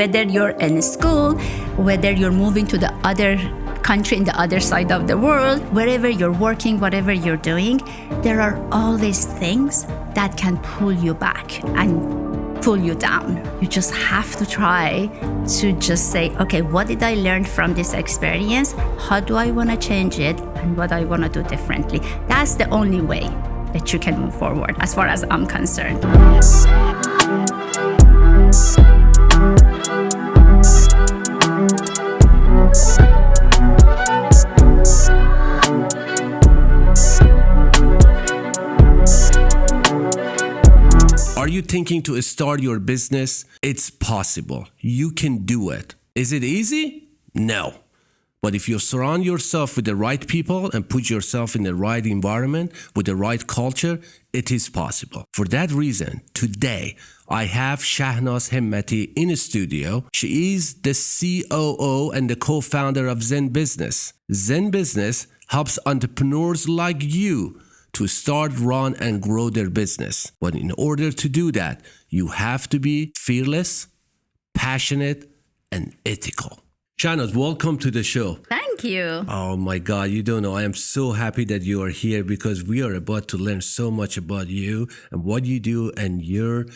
Whether you're in school, whether you're moving to the other country in the other side of the world, wherever you're working, whatever you're doing, there are always things that can pull you back and pull you down. You just have to try to just say, okay, what did I learn from this experience? How do I want to change it? And what I want to do differently? That's the only way that you can move forward, as far as I'm concerned. Are you thinking to start your business? It's possible. You can do it. Is it easy? No. But if you surround yourself with the right people and put yourself in the right environment with the right culture, it is possible. For that reason, today I have Shanaz Hemmati in the studio. She is the COO and the co-founder of ZenBusiness. ZenBusiness helps entrepreneurs like you to start, run, and grow their business. But in order to do that, you have to be fearless, passionate, and ethical. Shanaz, welcome to the show. Thank you. Oh my God, you don't know. I am so happy that you are here because we are about to learn so much about you and what you do and your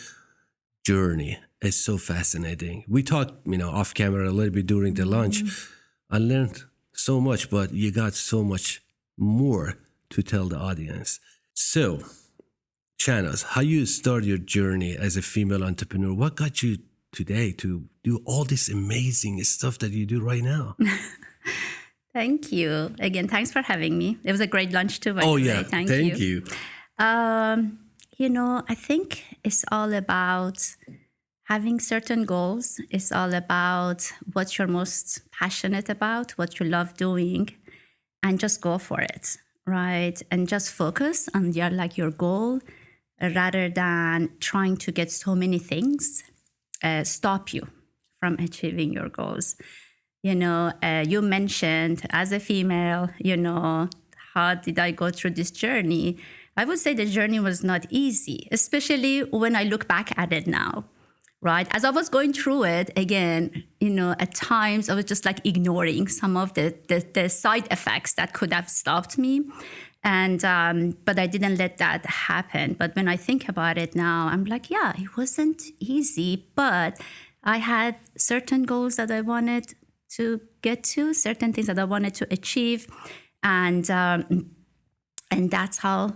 journey. It's so fascinating. We talked, off camera a little bit during the lunch. I learned so much, but you got so much more to tell the audience. So, Shanaz, how you start your journey as a female entrepreneur? What got you today to do all this amazing stuff that you do right now? Thank you. Again, thanks for having me. It was a great lunch too, by the way. Yeah. Thank you. I think it's all about having certain goals. It's all about what you're most passionate about, what you love doing, and just go for it. Right. And just focus on your goal rather than trying to get so many things stop you from achieving your goals. You mentioned as a female, how did I go through this journey? I would say the journey was not easy, especially when I look back at it now. Right. As I was going through it, again, at times I was just ignoring some of the side effects that could have stopped me. And but I didn't let that happen. But when I think about it now, I'm yeah, it wasn't easy, but I had certain goals that I wanted to get to, certain things that I wanted to achieve. And that's how,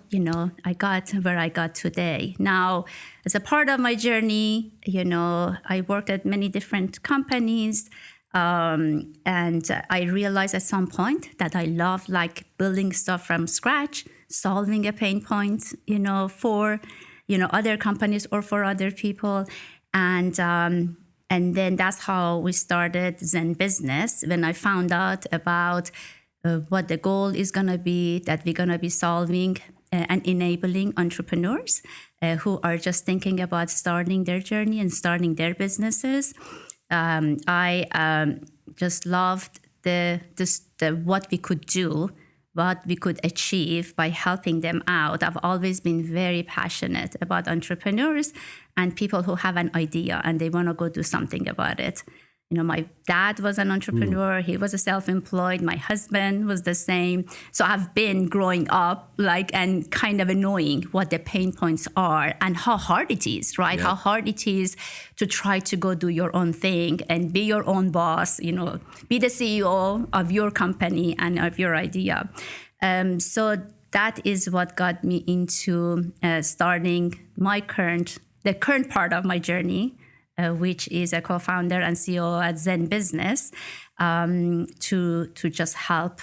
I got where I got today. Now, as a part of my journey, I worked at many different companies. And I realized at some point that I love building stuff from scratch, solving a pain point, for, other companies or for other people. And then that's how we started ZenBusiness. When I found out about what the goal is going to be, that we're going to be solving and enabling entrepreneurs who are just thinking about starting their journey and starting their businesses. I just loved the what we could do, what we could achieve by helping them out. I've always been very passionate about entrepreneurs and people who have an idea and they want to go do something about it. My dad was an entrepreneur. He was a self-employed. My husband was the same. So I've been growing up and kind of knowing what the pain points are and how hard it is, right? Yeah. How hard it is to try to go do your own thing and be your own boss, be the CEO of your company and of your idea. So that is what got me into starting the current part of my journey, which is a co-founder and CEO at ZenBusiness, to just help,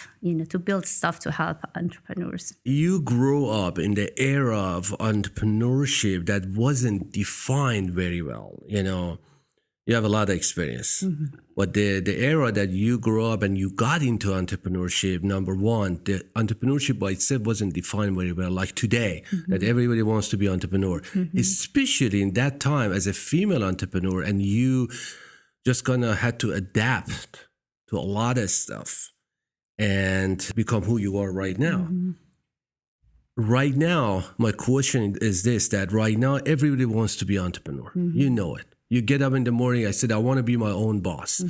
to build stuff to help entrepreneurs. You grew up in the era of entrepreneurship that wasn't defined very well. You have a lot of experience. Mm-hmm. But the era that you grew up and you got into entrepreneurship, number one, the entrepreneurship by itself wasn't defined very well, like today, mm-hmm. that everybody wants to be entrepreneur. Mm-hmm. Especially in that time as a female entrepreneur, and you just had to adapt to a lot of stuff and become who you are right now. Mm-hmm. Right now, my question is this, that right now, everybody wants to be entrepreneur. Mm-hmm. You know it. You get up in the morning, I said, I want to be my own boss.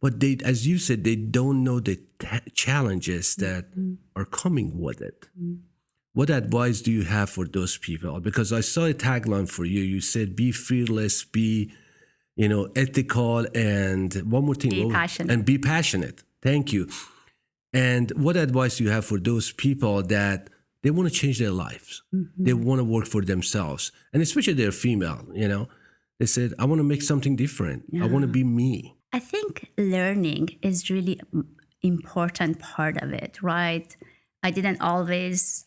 But they, as you said, they don't know the challenges that are coming with it. What advice do you have for those people? Because I saw a tagline for you. You said, be fearless, be, ethical, and one more thing. Be passionate. And be passionate. Thank you. And what advice do you have for those people that they want to change their lives? They want to work for themselves. And especially they're female, They said, I want to make something different. I want to be me. I think learning is really important part of it, right? I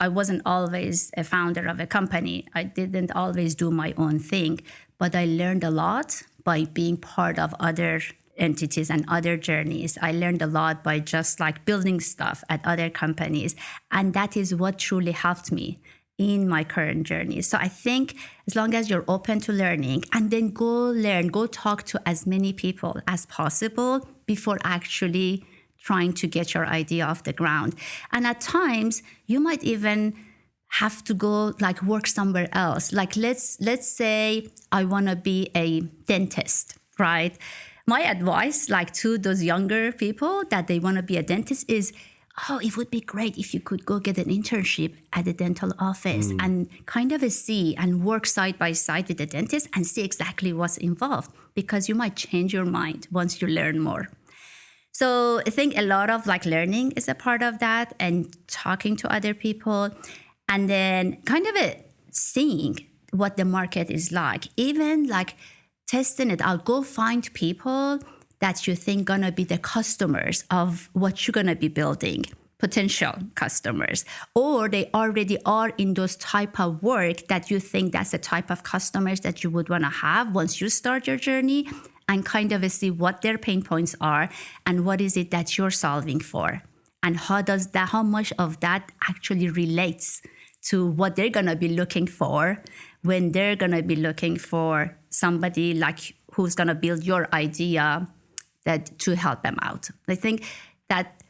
wasn't always a founder of a company. I didn't always do my own thing, but I learned a lot by being part of other entities and other journeys. I learned a lot by just like building stuff at other companies. And that is what truly helped me in my current journey. So I think as long as you're open to learning and then go talk to as many people as possible before actually trying to get your idea off the ground. And at times you might even have to go like work somewhere else. Like let's say I want to be a dentist, right? My advice like to those younger people that they want to be a dentist is, it would be great if you could go get an internship at the dental office and kind of see and work side by side with the dentist and see exactly what's involved, because you might change your mind once you learn more. So I think a lot of like learning is a part of that, and talking to other people, and then kind of seeing what the market is like, even like testing it out. Go find people that you think gonna be the customers of what you're gonna be building, potential customers, or they already are in those type of work that you think that's the type of customers that you would wanna have once you start your journey, and kind of see what their pain points are and what is it that you're solving for, and how much of that actually relates to what they're gonna be looking for when they're gonna be looking for somebody like who's gonna build your idea that to help them out. I think that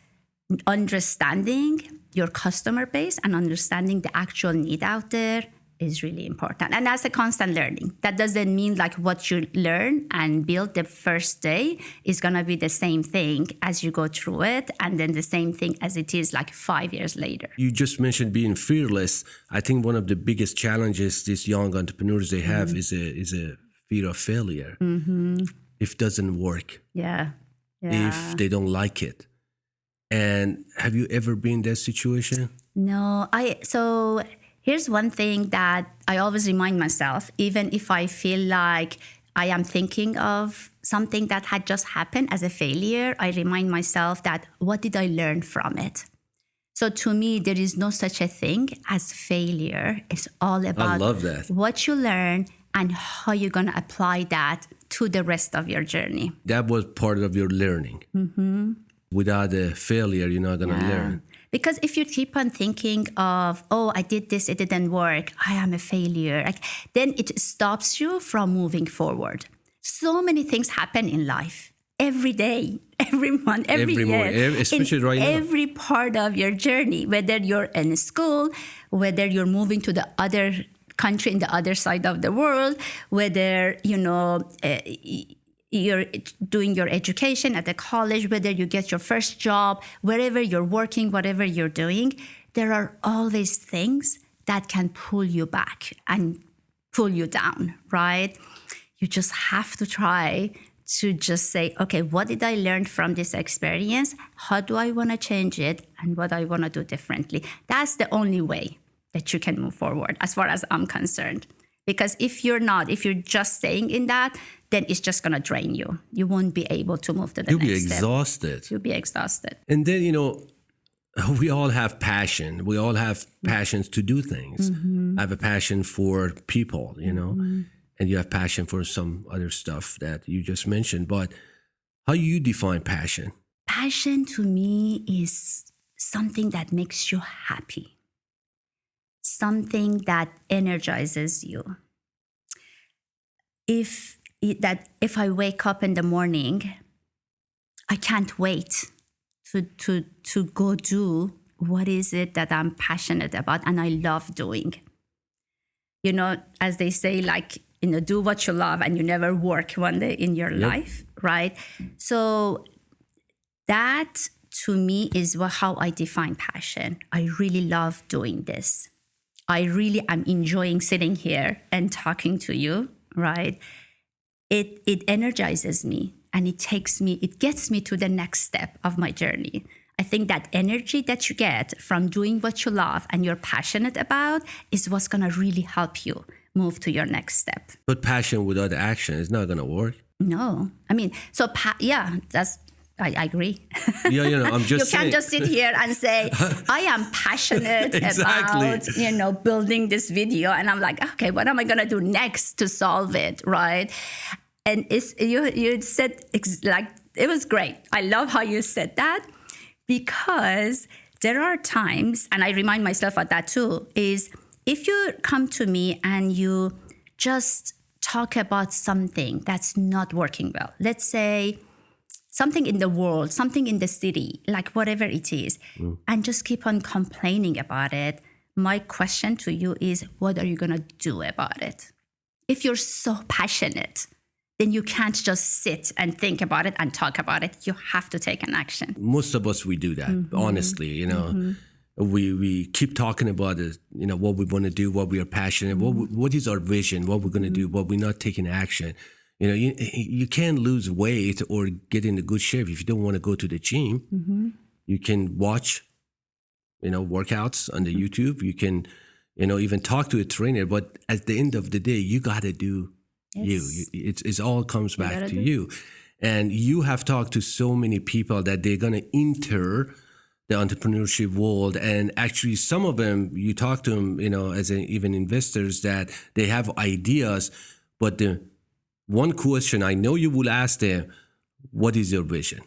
understanding your customer base and understanding the actual need out there is really important. And that's a constant learning. That doesn't mean like what you learn and build the first day is gonna be the same thing as you go through it, and then the same thing as it is like 5 years later. You just mentioned being fearless. I think one of the biggest challenges these young entrepreneurs they have is a fear of failure. If it doesn't work. Yeah. If they don't like it. And have you ever been in that situation? No, so here's one thing that I always remind myself, even if I feel like I am thinking of something that had just happened as a failure, I remind myself that what did I learn from it? So to me, there is no such a thing as failure. It's all about I love that. What you learn and how you're going to apply that to the rest of your journey. That was part of your learning. Without a failure, you're not going to learn. Because if you keep on thinking of, I did this, it didn't work, I am a failure, then it stops you from moving forward. So many things happen in life. Every day, every month, every year. Morning, especially right now. Every part of your journey, whether you're in school, whether you're moving to the other country in the other side of the world, whether, you're doing your education at the college, whether you get your first job, wherever you're working, whatever you're doing, there are always things that can pull you back and pull you down, right? You just have to try to just say, okay, what did I learn from this experience? How do I want to change it? And what I want to do differently? That's the only way that you can move forward, as far as I'm concerned. Because if you're just staying in that, then it's just going to drain you. You won't be able to move to the next step. You'll be exhausted. And then, we all have passion. We all have passions to do things. I have a passion for people, and you have passion for some other stuff that you just mentioned. But how do you define passion? Passion to me is something that makes you happy. Something that energizes you. If I wake up in the morning, I can't wait to go do what is it that I'm passionate about and I love doing. As they say, like do what you love and you never work one day in your life, right? So that to me is how I define passion. I really love doing this. I really am enjoying sitting here and talking to you, right? It energizes me and it gets me to the next step of my journey. I think that energy that you get from doing what you love and you're passionate about is what's going to really help you move to your next step. But passion without action is not going to work. No. I mean, so I agree. Yeah, I'm just You saying. can't just sit here and say, I am passionate about, building this video. And I'm like, okay, what am I going to do next to solve it, right? And you said, it was great. I love how you said that, because there are times, and I remind myself of that too, is if you come to me and you just talk about something that's not working well, let's say something in the world, something in the city, like whatever it is, and just keep on complaining about it, my question to you is, what are you going to do about it? If you're so passionate, then you can't just sit and think about it and talk about it. You have to take an action. Most of us, we do that, honestly, We keep talking about it, what we want to do, what we are passionate, what is our vision, what we're going to do, but we're not taking action. You can't lose weight or get into good shape if you don't want to go to the gym. You can watch, workouts on the YouTube. You can, even talk to a trainer. But at the end of the day, you got to do you. It all comes back to you. And you have talked to so many people that they're going to enter the entrepreneurship world. And actually, some of them, you talk to them, as even investors, that they have ideas, but the one question I know you will ask them, what is your vision?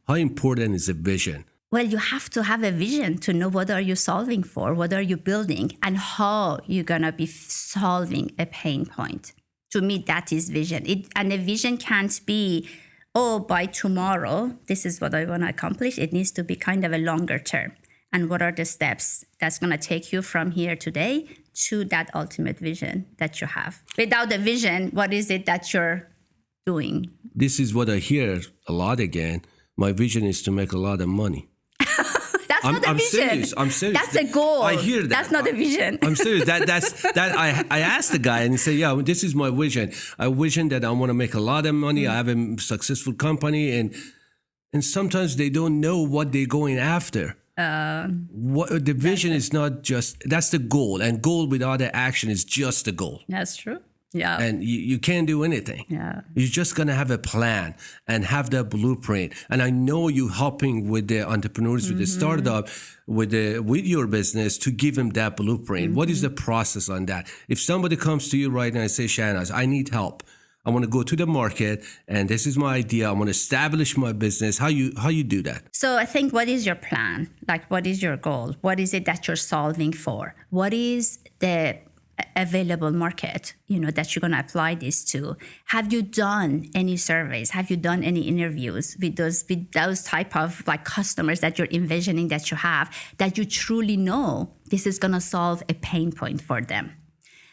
How important is a vision? Well, you have to have a vision to know what are you solving for, what are you building, and how you're going to be solving a pain point. To me, that is vision. And a vision can't be, by tomorrow, this is what I want to accomplish. It needs to be kind of a longer term. And what are the steps that's going to take you from here today to that ultimate vision that you have? Without a vision, what is it that you're doing? This is what I hear a lot again. My vision is to make a lot of money. That's not a vision. I'm serious. That's a goal. I hear that. That's not a vision. I'm serious. I asked the guy and he said, yeah, this is my vision. I vision that I want to make a lot of money. I have a successful company. And sometimes they don't know what they're going after. What the vision is not just, that's the goal, and goal without the action is just a goal. That's true. Yeah. And you can't do anything. Yeah. You're just going to have a plan and have that blueprint. And I know you helping with the entrepreneurs, with the startup, with your business to give them that blueprint. What is the process on that? If somebody comes to you right now and say, Shanaz, I need help. I want to go to the market and this is my idea. I want to establish my business. How you do that? So I think, what is your plan? Like, what is your goal? What is it that you're solving for? What is the available market, that you're going to apply this to? Have you done any surveys? Have you done any interviews with those type of customers that you're envisioning that you have, that you truly know this is going to solve a pain point for them?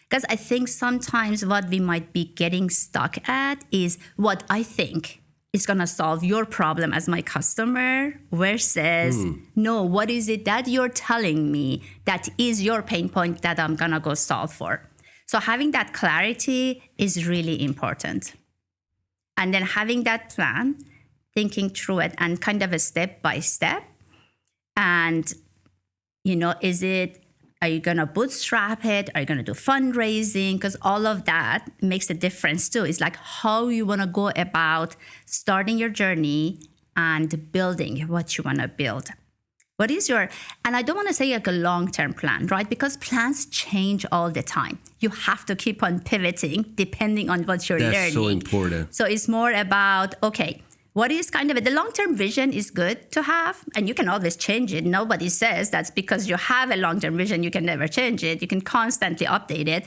Because I think sometimes what we might be getting stuck at is what I think is going to solve your problem as my customer versus, no, what is it that you're telling me that is your pain point that I'm going to go solve for? So having that clarity is really important. And then having that plan, thinking through it and kind of a step by step. And, are you going to bootstrap it? Are you going to do fundraising? Because all of that makes a difference too. It's like how you want to go about starting your journey and building what you want to build. What is and I don't want to say a long-term plan, right? Because plans change all the time. You have to keep on pivoting depending on what you're learning. That's so important. So it's more about, okay, what is the long-term vision is good to have, and you can always change it. Nobody says that's because you have a long-term vision, you can never change it. You can constantly update it.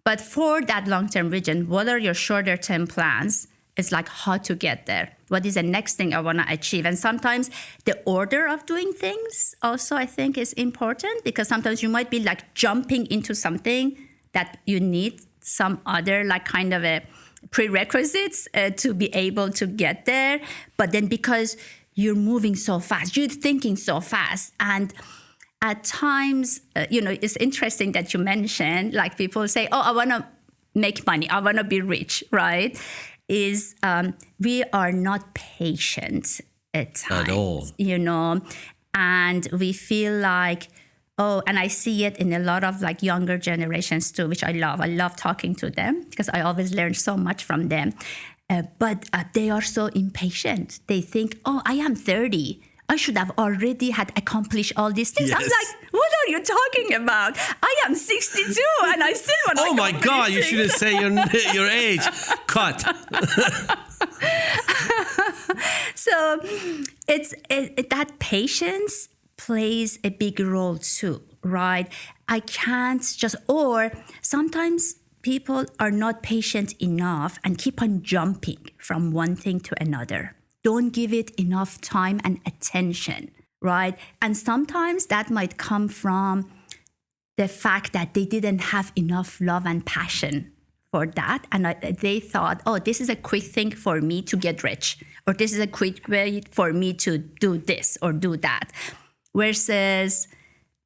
But for that long-term vision, what are your shorter-term plans? It's like how to get there. What is the next thing I want to achieve? And sometimes the order of doing things also, I think, is important, because sometimes you might be jumping into something that you need some other like kind of a prerequisites to be able to get there. But then because you're moving so fast, you're thinking so fast, and at times, it's interesting that you mentioned, like people say, oh, I want to make money, I want to be rich, right? We are not patient at times. At all. And we feel like, and I see it in a lot of like younger generations too, which I love. I love talking to them because I always learn so much from them. But they are so impatient. They think, I am 30. I should have already had accomplished all these things. Yes. I'm like, what are you talking about? I am 62 and I still want to. Oh my God, you shouldn't say your age. Cut. So that patience plays a big role too, right? I can't just, or sometimes people are not patient enough and keep on jumping from one thing to another. Don't give it enough time and attention, right? And sometimes that might come from the fact that they didn't have enough love and passion for that. And they thought, this is a quick thing for me to get rich, or this is a quick way for me to do this or do that. Versus,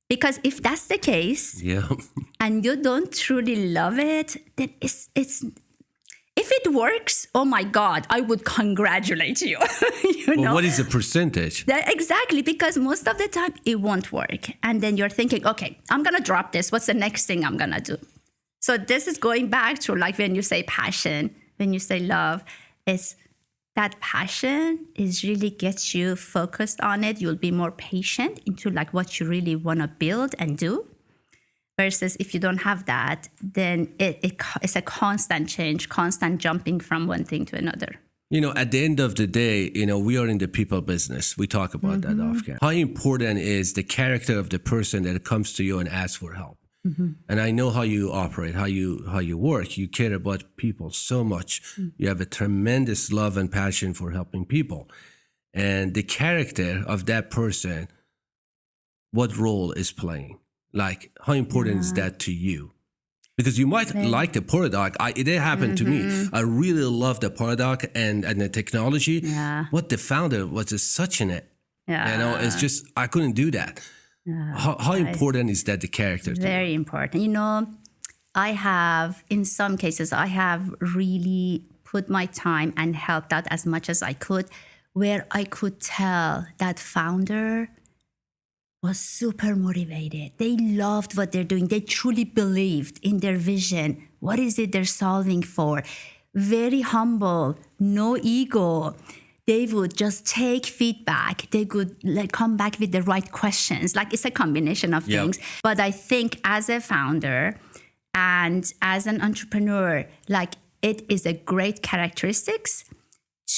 because if that's the case, and you don't truly love it, then it's if it works, oh my God, I would congratulate you. Well, what is the percentage? Exactly, because most of the time it won't work. And then you're thinking, okay, I'm going to drop this. What's the next thing I'm going to do? So this is going back to like when you say passion, when you say love, it's that passion is really gets you focused on it. You'll be more patient into like what you really want to build and do. Versus if you don't have that, then it's a constant change, constant jumping from one thing to another. At the end of the day, we are in the people business. We talk about that often. How important is the character of the person that comes to you and asks for help? And I know how you operate, how you work. You care about people so much. You have a tremendous love and passion for helping people. And the character of that person, what role is playing? Like, how important is that to you? Because you might like the product. It happened to me. I really love the product and the technology. Yeah. What the founder was such in it. Yeah. It's just, I couldn't do that. How important is that, the character? Very important. In some cases, I have really put my time and helped out as much as I could, where I could tell that founder was super motivated. They loved what they're doing. They truly believed in their vision. What is it they're solving for? Very humble, no ego. They would just take feedback. They could come back with the right questions. Like, it's a combination of things. But I think as a founder and as an entrepreneur, like, it is a great characteristics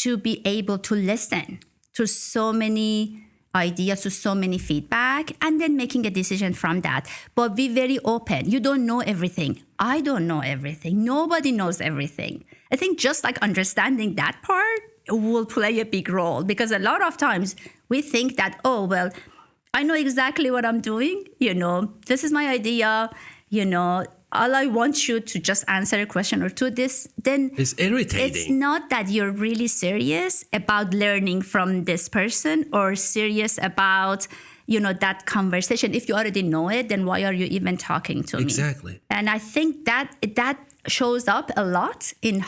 to be able to listen to so many ideas, to so many feedback, and then making a decision from that. But be very open. You don't know everything. I don't know everything. Nobody knows everything. I think just like understanding that part will play a big role, because a lot of times we think that, I know exactly what I'm doing. This is my idea. All I want you to just answer a question or two. Then it's irritating. It's not that you're really serious about learning from this person or serious about, that conversation. If you already know it, then why are you even talking to me? Exactly. And I think that shows up a lot in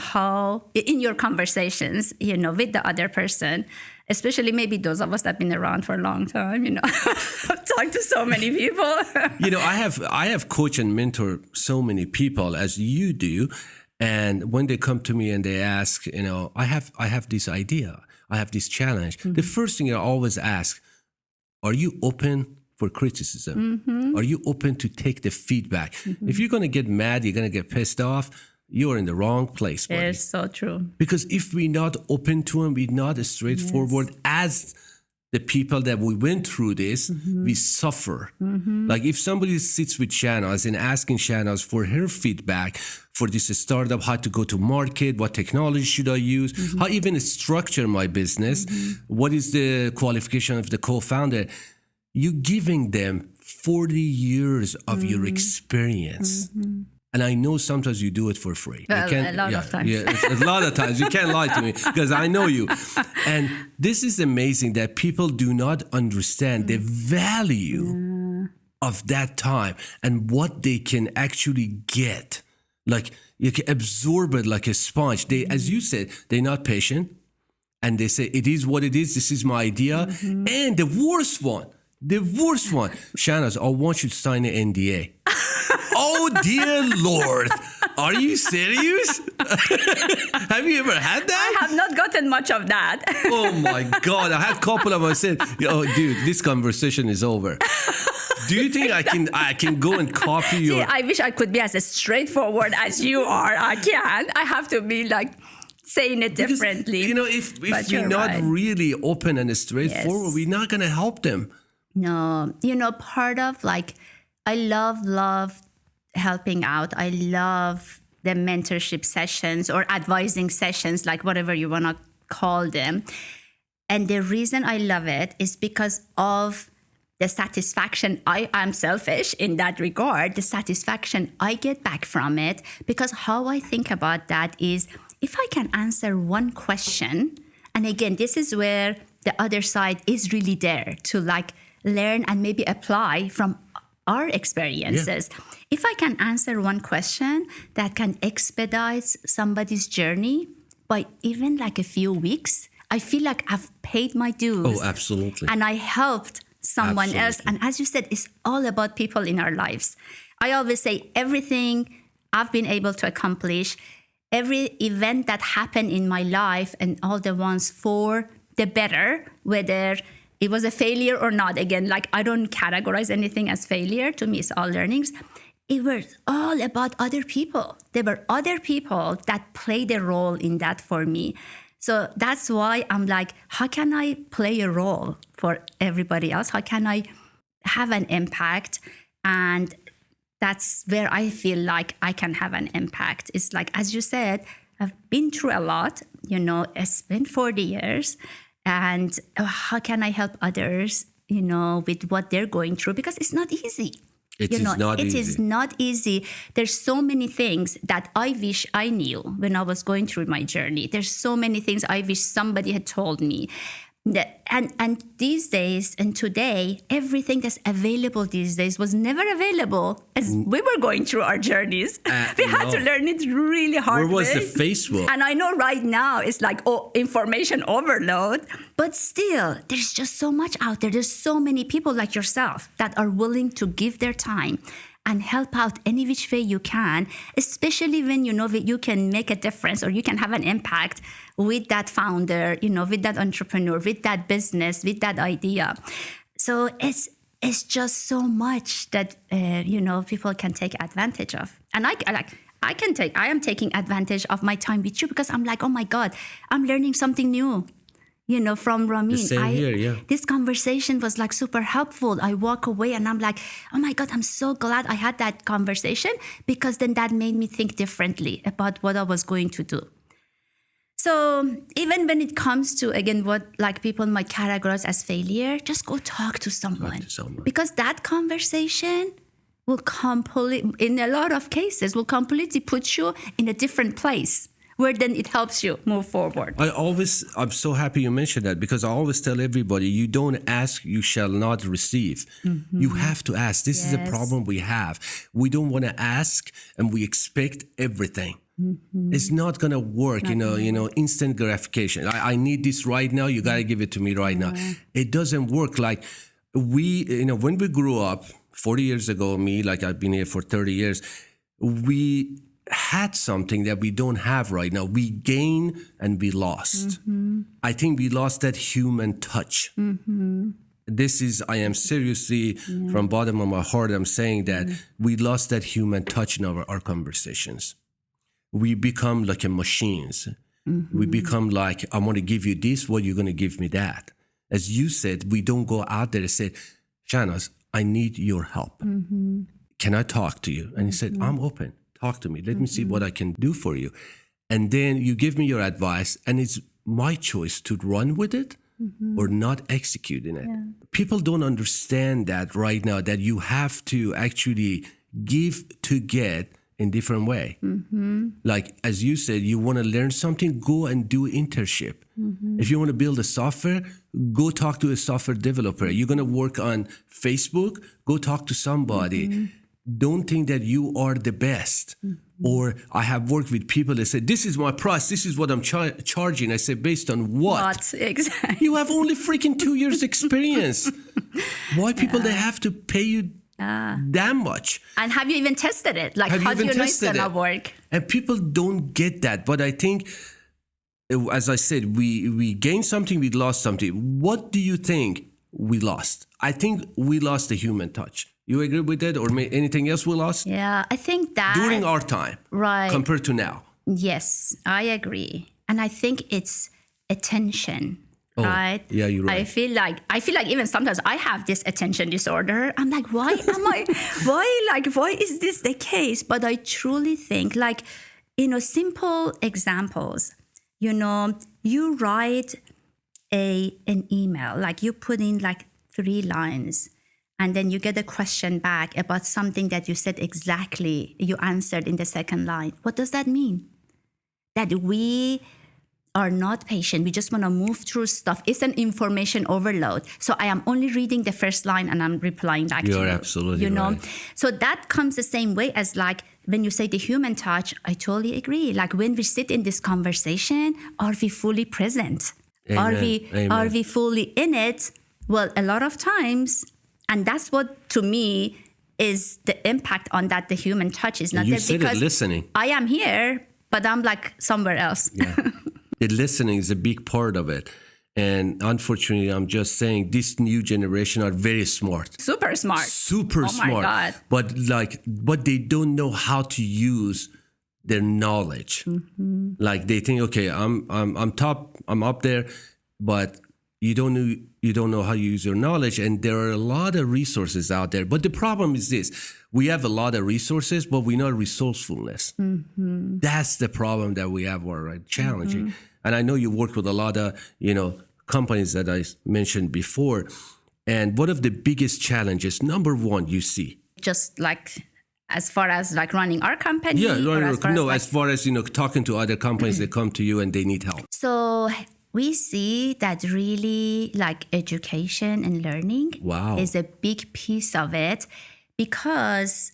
your conversations, with the other person. Especially maybe those of us that have been around for a long time, I've talked to so many people. I have coached and mentored so many people as you do. And when they come to me and they ask, I have this idea, I have this challenge. The first thing I always ask, are you open for criticism? Are you open to take the feedback? If you're going to get mad, you're going to get pissed off, you're in the wrong place, buddy. It's so true. Because if we're not open to them, we're not straightforward as the people that we went through this, we suffer. Like if somebody sits with Shanaz and asking Shanaz for her feedback for this startup, how to go to market, what technology should I use, how even structure my business, what is the qualification of the co-founder, you're giving them 40 years of your experience. And I know sometimes you do it for free. Well, a lot of times. Yeah, a lot of times. You can't lie to me because I know you. And this is amazing that people do not understand the value of that time and what they can actually get. Like you can absorb it like a sponge. They, as you said, they're not patient. And they say, it is what it is. This is my idea. And the worst one, Shanaz, I want you to sign an NDA. Oh, dear Lord. Are you serious? Have you ever had that? I have not gotten much of that. Oh, my God. I had a couple of them said, oh, dude, this conversation is over. Do you think I can go and copy your... See, I wish I could be as straightforward as you are. I can't. I have to be like... saying it differently. You know, if we're not really open and straightforward, we're not going to help them. No, you know, part of like, I love helping out. I love the mentorship sessions or advising sessions, like whatever you want to call them. And the reason I love it is because of the satisfaction. I am selfish in that regard. The satisfaction I get back from it, because how I think about that is, if I can answer one question, and again, this is where the other side is really there to like learn and maybe apply from our experiences. Yeah. If I can answer one question that can expedite somebody's journey by even like a few weeks, I feel like I've paid my dues. Oh, absolutely. And I helped someone else. And as you said, it's all about people in our lives. I always say everything I've been able to accomplish, every event that happened in my life and all the ones for the better, whether it was a failure or not. Again, like I don't categorize anything as failure. To me, it's all learnings. It was all about other people. There were other people that played a role in that for me. So that's why I'm like, how can I play a role for everybody else? How can I have an impact? And that's where I feel like I can have an impact. It's like, as you said, I've been through a lot, you know, it's been 40 years. And how can I help others, you know, with what they're going through? Because it's not easy. It is not easy. There's so many things that I wish I knew when I was going through my journey. There's so many things I wish somebody had told me. And these days and today, everything that's available these days was never available as we were going through our journeys. We had to learn it really hard. Where was the Facebook? And I know right now it's like information overload, but still, there's just so much out there. There's so many people like yourself that are willing to give their time and help out any which way you can, especially when you know that you can make a difference or you can have an impact with that founder, you know, with that entrepreneur, with that business, with that idea. So it's just so much that, you know, people can take advantage of. And I am taking advantage of my time with you because I'm like, oh my God, I'm learning something new. You know, from Ramin. Same here, yeah. This conversation was like super helpful. I walk away and I'm like, oh my God, I'm so glad I had that conversation because then that made me think differently about what I was going to do. So even when it comes to, again, what like people might categorize as failure, just go talk to someone. Because that conversation will in a lot of cases, will completely put you in a different place, where then it helps you move forward. I'm so happy you mentioned that because I always tell everybody, you don't ask, you shall not receive. You have to ask. This is a problem we have. We don't want to ask and we expect everything. It's not going to work, you know, instant gratification. I need this right now. You got to give it to me right now. It doesn't work. Like when we grew up 40 years ago, like I've been here for 30 years, we had something that we don't have right now. We gain and we lost. I think we lost that human touch. This is, I am seriously, from bottom of my heart, I'm saying that we lost that human touch in our conversations. We become like machines. We become like, I want to give you this, what you're going to give me that. As you said, we don't go out there and say, Shanaz, I need your help. Can I talk to you? And he said, I'm open. Talk to me. Let me see what I can do for you. And then you give me your advice and it's my choice to run with it or not execute in it. People don't understand that right now, that you have to actually give to get in different way. Like, as you said, you want to learn something, go and do internship. If you want to build a software, go talk to a software developer. You're going to work on Facebook, go talk to somebody. Don't think that you are the best. Or I have worked with people that say, this is my price, this is what I'm charging. I say, based on what? What? Exactly. You have only freaking 2 years experience. Why people, they have to pay you that much? And have you even tested it? Like, Have you how do even you know it's tested going to it? work? And people don't get that. But I think, as I said, we gained something, we lost something. What do you think we lost? I think we lost the human touch. You agree with that? Or anything else we lost? Yeah, I think that... During our time. Right. Compared to now. Yes, I agree. And I think it's attention, right? Yeah, you're right. I feel like even sometimes I have this attention disorder. I'm like, why is this the case? But I truly think, like, simple examples, you write an email, like you put in like 3 lines, and then you get a question back about something that you said exactly, you answered in the second line. What does that mean? That we are not patient. We just want to move through stuff. It's an information overload. So I am only reading the first line and I'm replying back to you. You're absolutely right. So that comes the same way as, like, when you say the human touch, I totally agree. Like, when we sit in this conversation, are we fully present? Amen. Are we fully in it? Well, a lot of times, and that's what, to me, is the impact on that the human touch is not You there. said Because it, listening. I am here, but I'm like somewhere else. Yeah. The listening is a big part of it. And unfortunately, I'm just saying, this new generation are very smart. Super smart. Super smart. Oh my God. But they don't know how to use their knowledge. Like, they think, okay, I'm top, I'm up there, but you don't know how to use your knowledge. And there are a lot of resources out there. But the problem is this: we have a lot of resources, but we're not resourcefulness. That's the problem that we have, or challenging. And I know you work with a lot of, companies that I mentioned before. And one of the biggest challenges, number one, you see? Just like, as far as like running our company? Yeah, as far as talking to other companies that come to you and they need help. So we see that really, like, education and learning is a big piece of it, because,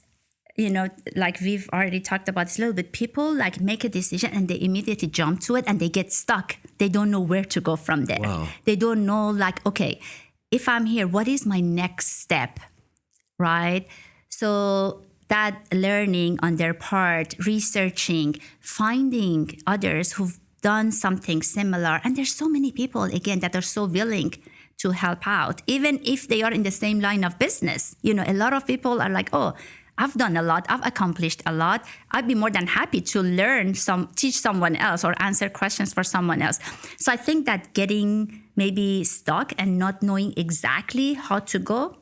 like we've already talked about this a little bit, people like make a decision and they immediately jump to it and they get stuck. They don't know where to go from there. Wow. They don't know, like, okay, if I'm here, what is my next step, right? So that learning on their part, researching, finding others who've done something similar. And there's so many people, again, that are so willing to help out, even if they are in the same line of business. A lot of people are like, oh, I've done a lot, I've accomplished a lot. I'd be more than happy to teach someone else or answer questions for someone else. So I think that getting maybe stuck and not knowing exactly how to go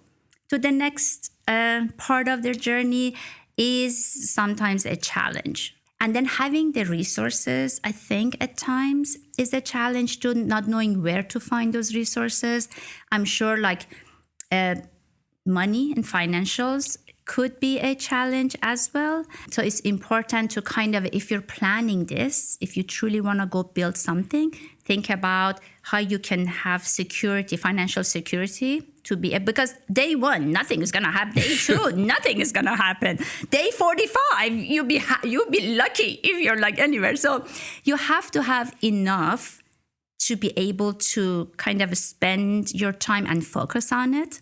to the next part of their journey is sometimes a challenge. And then having the resources, I think at times is a challenge too, not knowing where to find those resources. I'm sure like money and financials could be a challenge as well. So it's important to kind of, if you're planning this, if you truly want to go build something, think about how you can have security, financial security, to be, because day 1, nothing is going to happen. Day 2, nothing is going to happen. Day 45, you'll be lucky if you're like anywhere. So you have to have enough to be able to kind of spend your time and focus on it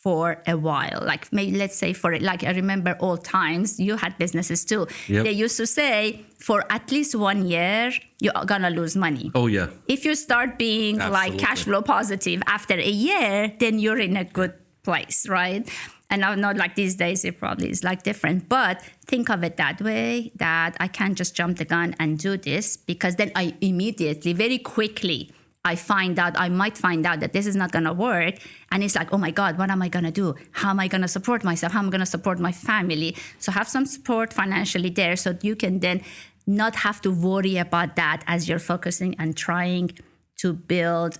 for a while. Like, maybe let's say I remember old times, you had businesses too. Yep. They used to say for at least 1 year, you're gonna lose money. Oh yeah. If you start being like cash flow positive after a year, then you're in a good place, right? And I know like these days it probably is like different, but think of it that way, that I can't just jump the gun and do this, because then I immediately, very quickly, I might find out that this is not going to work. And it's like, oh my God, what am I going to do? How am I going to support myself? How am I going to support my family? So have some support financially there, so you can then not have to worry about that as you're focusing and trying to build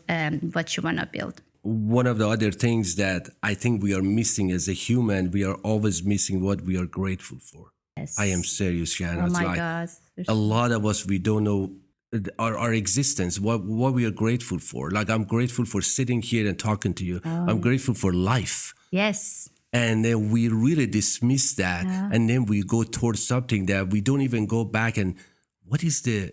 what you want to build. One of the other things that I think we are missing as a human, we are always missing what we are grateful for. I am serious, Shanna. Oh It's my like God. a lot of us, we don't know our existence, what we are grateful for. Like I'm grateful for sitting here and talking to you. I'm grateful for life. Yes. And then we really dismiss that. Yeah. And then we go towards something that we don't even go back and what is the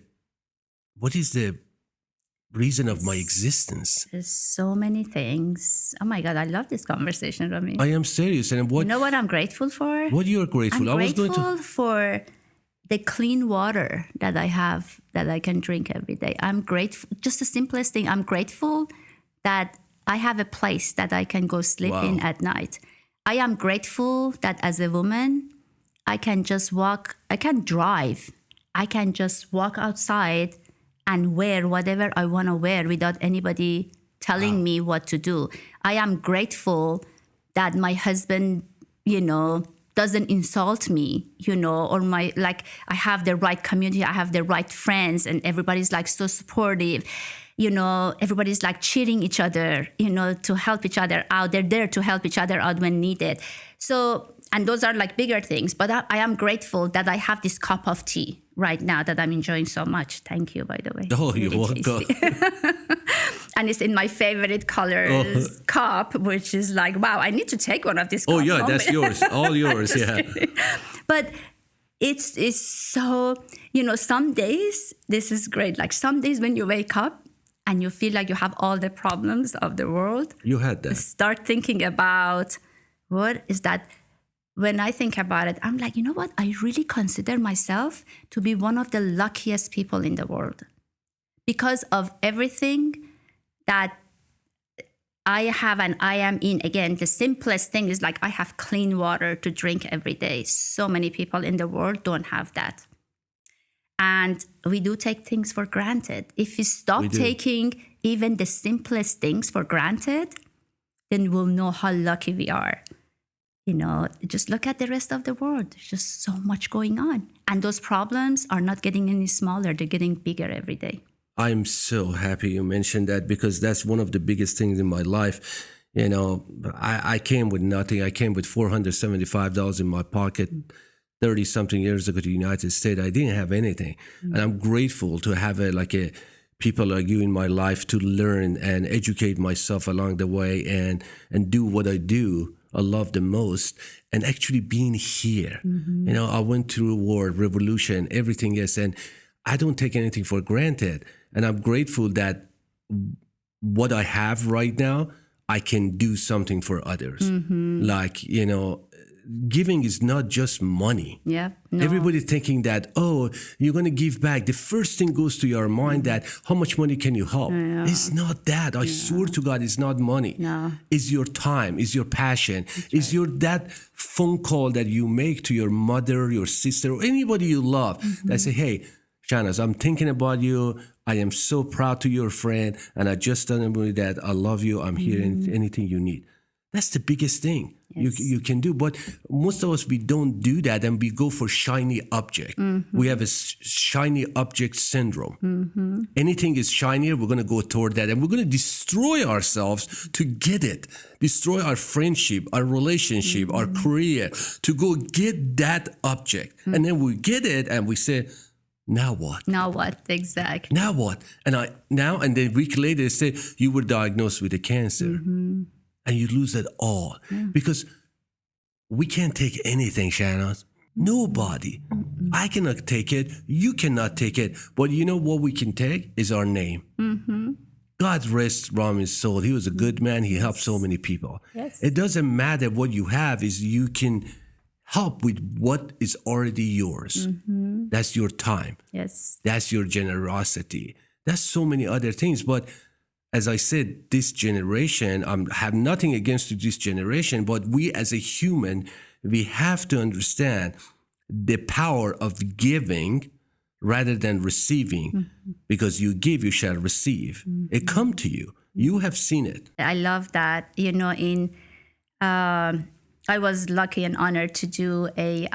reason of my existence? There's so many things. Oh my God, I love this conversation, Rami. I am serious. And You know what I'm grateful for? what you're grateful? I'm I was grateful going to for the clean water that I have, that I can drink every day. I'm grateful. Just the simplest thing. I'm grateful that I have a place that I can go sleep in at night. I am grateful that as a woman, I can just walk, I can drive. I can just walk outside and wear whatever I want to wear without anybody telling me what to do. I am grateful that my husband, doesn't insult me, or I have the right community, I have the right friends, and everybody's like so supportive. Everybody's like cheering each other, to help each other out. They're there to help each other out when needed. So, and those are like bigger things, but I am grateful that I have this cup of tea right now that I'm enjoying so much. Thank you, by the way. Oh, you're welcome. And it's in my favorite colors cup, which is like, wow, I need to take one of these cups. Oh, yeah, home. that's yours. All yours, yeah. But it's so, some days, this is great. Like some days when you wake up and you feel like you have all the problems of the world. You had that. Start thinking about what is that. When I think about it, I'm like, you know what? I really consider myself to be one of the luckiest people in the world because of everything that I have and I am in. Again, the simplest thing is like I have clean water to drink every day. So many people in the world don't have that. And we do take things for granted. If we stop taking even the simplest things for granted, then we'll know how lucky we are. Just look at the rest of the world. There's just so much going on. And those problems are not getting any smaller. They're getting bigger every day. I'm so happy you mentioned that because that's one of the biggest things in my life. I came with nothing. I came with $475 in my pocket 30-something years ago to the United States. I didn't have anything. And I'm grateful to have people like you in my life to learn and educate myself along the way and do what I do. I love the most, and actually being here. I went through a war, revolution, everything else, and I don't take anything for granted. And I'm grateful that what I have right now, I can do something for others. Like, giving is not just money. Yeah. No. Everybody's thinking that, you're going to give back. The first thing goes to your mind that how much money can you help? Yeah. It's not that. I swear to God, it's not money. No. It's your time. It's your passion. It's that phone call that you make to your mother, your sister, or anybody you love that say, hey, Shanaz, I'm thinking about you. I am so proud to your friend. And I just tell everybody that I love you. I'm here in anything you need. That's the biggest thing you can do. But most of us, we don't do that and we go for shiny object. We have a shiny object syndrome. Anything is shinier, we're going to go toward that. And we're going to destroy ourselves to get it. Destroy our friendship, our relationship, our career, to go get that object. And then we get it and we say, now what? Now what? Exactly. Now what? And then a week later, they say, you were diagnosed with a cancer. And you lose it all because we can't take anything, Shanaz. Nobody. I cannot take it. You cannot take it. But you know what we can take is our name. God rest Rami's soul. He was a good man. He helped so many people. Yes. It doesn't matter what you have. Is you can help with what is already yours. That's your time. Yes. That's your generosity. That's so many other things. But as I said, this generation, I have nothing against this generation, but we as a human, we have to understand the power of giving rather than receiving, because you give, you shall receive. It come to you. You have seen it. I love that. I was lucky and honored to do a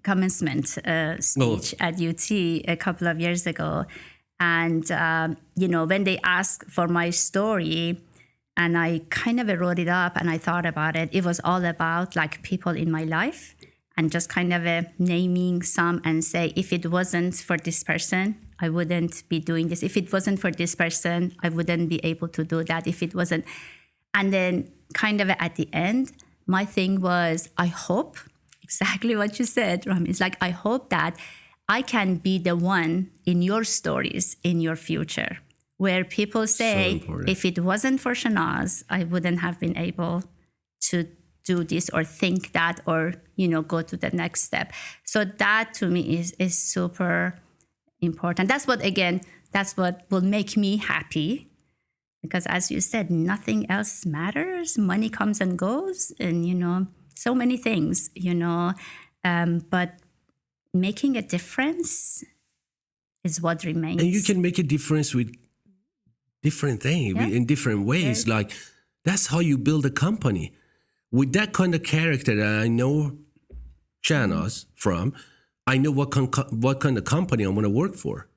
commencement speech at UT a couple of years ago. And, when they asked for my story, And I kind of wrote it up and I thought about it. It was all about like people in my life and just kind of naming some and say, if it wasn't for this person, I wouldn't be doing this. If it wasn't for this person, I wouldn't be able to do that. If it wasn't. And then kind of at the end, my thing was, I hope, exactly what you said, Rami. It's like, I hope that I can be the one in your stories in your future, where people say, if it wasn't for Shanaz, I wouldn't have been able to do this or think that or, go to the next step. So that to me is super important. That's what will make me happy. Because as you said, nothing else matters. Money comes and goes and, so many things, but making a difference is what remains. And you can make a difference with different things, in different ways. Yeah. Like, that's how you build a company. With that kind of character that I know Shanaz from, I know what kind of company I'm going to work for.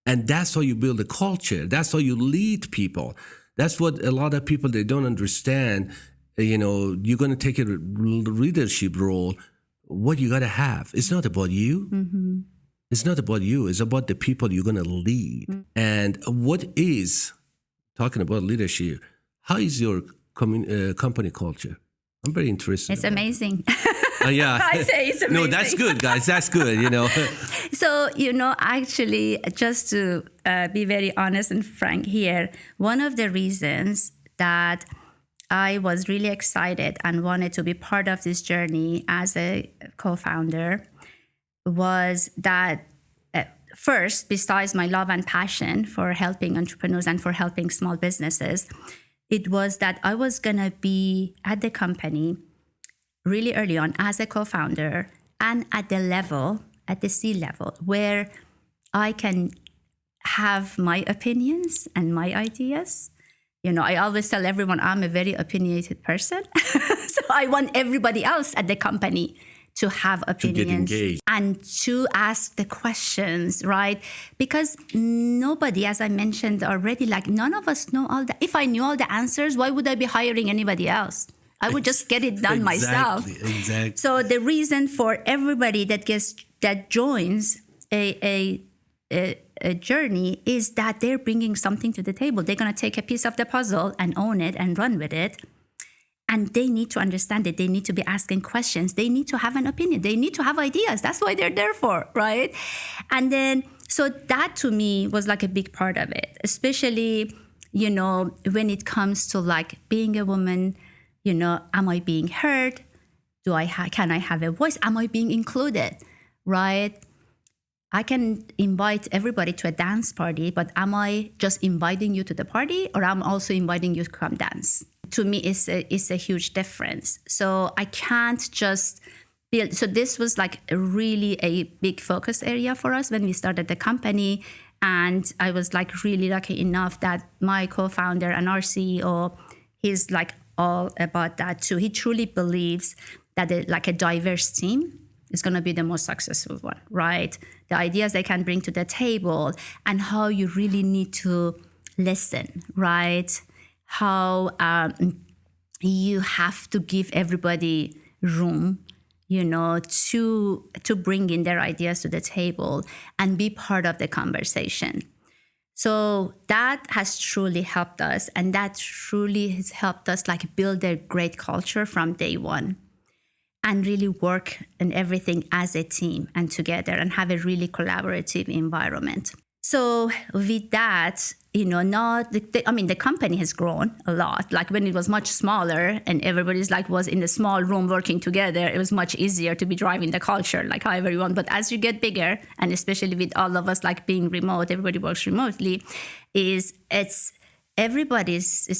And that's how you build a culture. That's how you lead people. That's what a lot of people, they don't understand. You're going to take a leadership role. What you got to have. It's not about you. Mm-hmm. It's not about you. It's about the people you're going to lead. Mm-hmm. And what is, talking about leadership, how is your company culture? I'm very interested. It's amazing. Yeah. I say it's amazing. No, that's good, guys. That's good, So, actually, just to be very honest and frank here, one of the reasons that I was really excited and wanted to be part of this journey as a co-founder was that first, besides my love and passion for helping entrepreneurs and for helping small businesses, it was that I was going to be at the company really early on as a co-founder and at the C level, where I can have my opinions and my ideas. I always tell everyone I'm a very opinionated person. So I want everybody else at the company to have opinions and to ask the questions, right? Because nobody, as I mentioned already, none of us know all the. If I knew all the answers, why would I be hiring anybody else? I would just get it done myself. Exactly. So the reason for everybody that joins a journey is that they're bringing something to the table. They're going to take a piece of the puzzle and own it and run with it. And they need to understand it. They need to be asking questions. They need to have an opinion. They need to have ideas. That's why they're there for, right? And then, so that to me was like a big part of it, especially, when it comes to being a woman, am I being heard? Can I have a voice? Am I being included, right? I can invite everybody to a dance party, but am I just inviting you to the party or I'm also inviting you to come dance? To me, it's a huge difference. So I can't just build. So this was really a big focus area for us when we started the company. And I was really lucky enough that my co-founder and our CEO, he's all about that too. He truly believes that a diverse team is going to be the most successful one, right? The ideas they can bring to the table and how you really need to listen, right? How you have to give everybody room, to bring in their ideas to the table and be part of the conversation. So that has truly helped us, and that truly has helped us build a great culture from day one and really work in everything as a team and together and have a really collaborative environment. So with that, the company has grown a lot. When it was much smaller and everybody's was in the small room working together, it was much easier to be driving the culture, however you want. But as you get bigger, and especially with all of us being remote, everybody works remotely, it's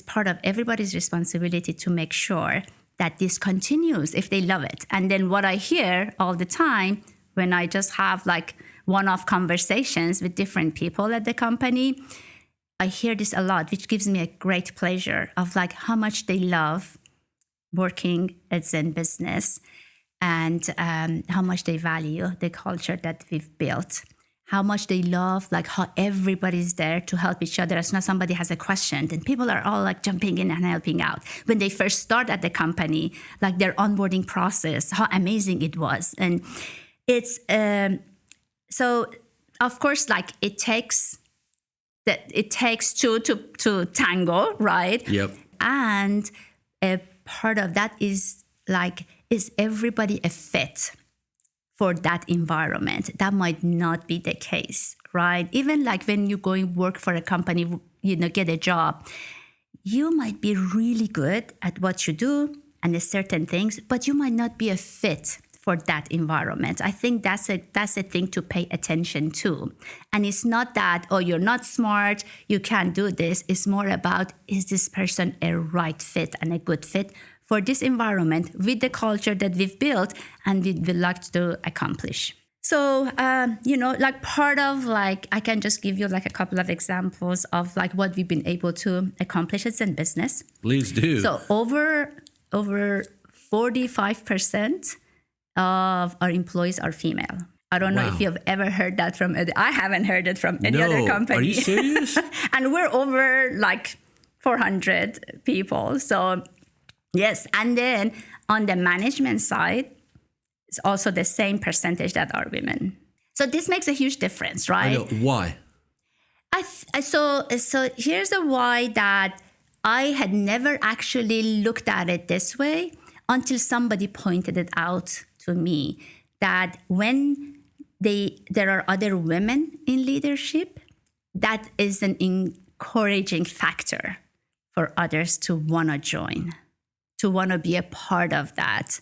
part of everybody's responsibility to make sure that this continues if they love it. And then what I hear all the time when I just have one-off conversations with different people at the company, I hear this a lot, which gives me a great pleasure of how much they love working at ZenBusiness and how much they value the culture that we've built, how much they love, like how everybody's there to help each other. As soon as somebody has a question, then people are all like jumping in and helping out. When they first start at the company, like their onboarding process, how amazing it was. And it's, so of course, like it takes two to tango, right? Yep. And a part of that is like, is everybody a fit for that environment? That might not be the case, right? Even like when you going work for a company, get a job, you might be really good at what you do and there's certain things, but you might not be a fit for that environment. I think that's a thing to pay attention to. And it's not that, oh, you're not smart, you can't do this. It's more about, is this person a right fit and a good fit for this environment with the culture that we've built and we would like to accomplish. So, like part of like, I can just give you like a couple of examples of like what we've been able to accomplish at ZenBusiness. Please do. So over 45% of our employees are female. I don't know if you've ever heard that from, I haven't heard it from any other company. Are you serious? And we're over like 400 people. So yes, and then on the management side, it's also the same percentage that are women. So this makes a huge difference, right? I know. Why? So here's the why that I had never actually looked at it this way until somebody pointed it out to me, that when there are other women in leadership, that is an encouraging factor for others to want to join, to want to be a part of that.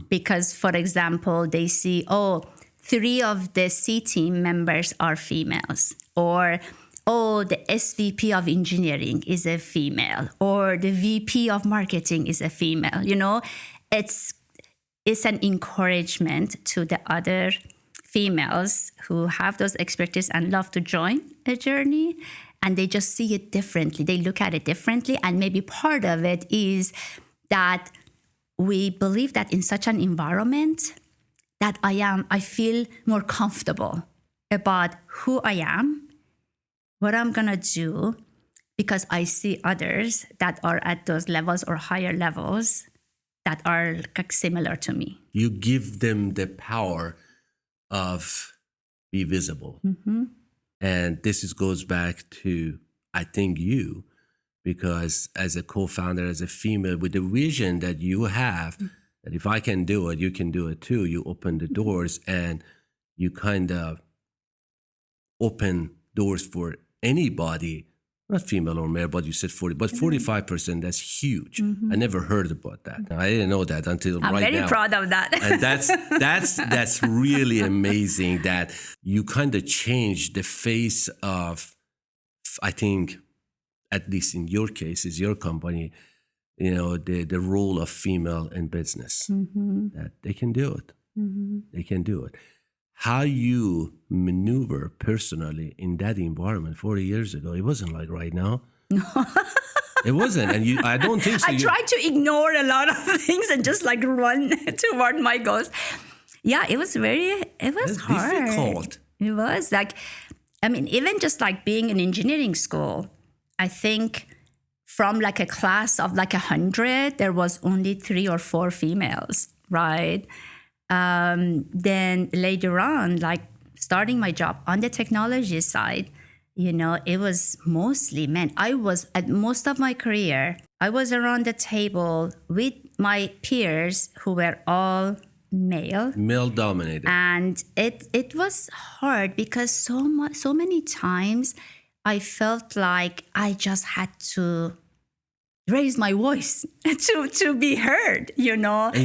Because, for example, they see, 3 of the C team members are females, or, the SVP of engineering is a female, or the VP of marketing is a female. It's an encouragement to the other females who have those expertise and love to join a journey, and they just see it differently. They look at it differently, and maybe part of it is that we believe that in such an environment that I feel more comfortable about who I am, what I'm gonna do, because I see others that are at those levels or higher levels that are similar to me. You give them the power of be visible. Mm-hmm. And this goes back to, I think, you, because as a co-founder, as a female, with the vision that you have, that if I can do it, you can do it too. You open the doors and you kind of open doors for anybody, not female or male, but you said 40, but 45%, that's huge. I never heard about that. I didn't know that until right now. I'm very proud of that. And that's really amazing that you kind of changed the face of, I think, at least in your case, is your company, the role of female in business, that they can do it. They can do it. How you maneuver personally in that environment 40 years ago, it wasn't like right now. No. It wasn't. And I don't think so. I tried to ignore a lot of things and just like run toward my goals. Yeah, it was hard. Difficult. It was like, even just like being in engineering school, I think from like a class of like 100, there was only 3 or 4 females, right? Then later on, like starting my job on the technology side, it was mostly men. I was, at most of my career, I was around the table with my peers who were all male dominated. And it was hard because so many times I felt like I just had to raise my voice to be heard, And you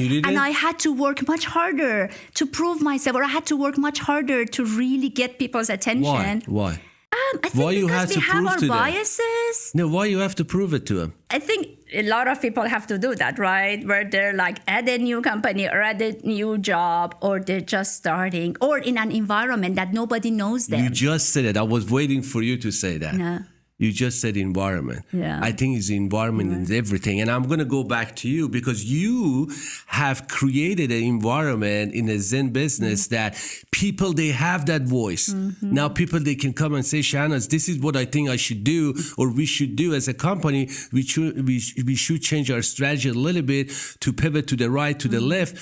didn't? And I had to work much harder to prove myself, or I had to work much harder to really get people's attention. Why? I think because we have our biases. No, why you have to prove it to them? I think a lot of people have to do that, right? Where they're like at a new company or at a new job, or they're just starting, or in an environment that nobody knows them. You just said it. I was waiting for you to say that. No. You just said environment. Yeah. I think it's the environment in everything. And I'm going to go back to you because you have created an environment in a Zen business that people, they have that voice. Now people, they can come and say, Shanaz, this is what I think I should do or we should do as a company. We should change our strategy a little bit to pivot to the right, to the left.